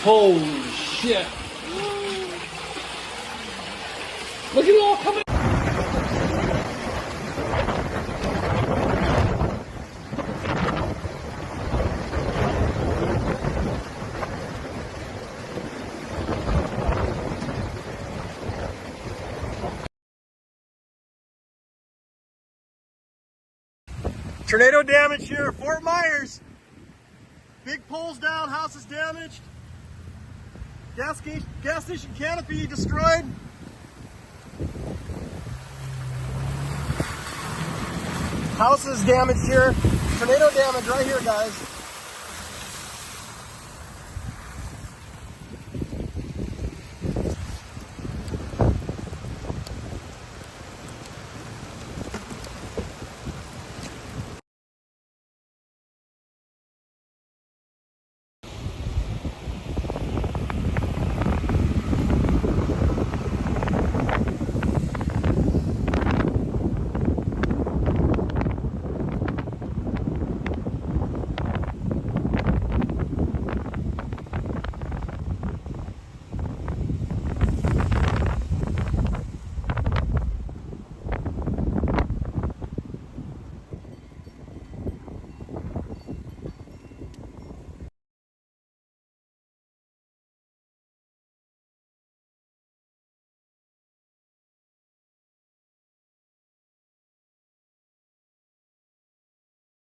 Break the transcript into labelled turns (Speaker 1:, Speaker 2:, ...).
Speaker 1: Holy shit. Look at it all coming.
Speaker 2: Tornado damage here, Fort Myers. Big poles down, houses damaged. Gas station canopy destroyed. Houses damaged here. Tornado damage right here, guys.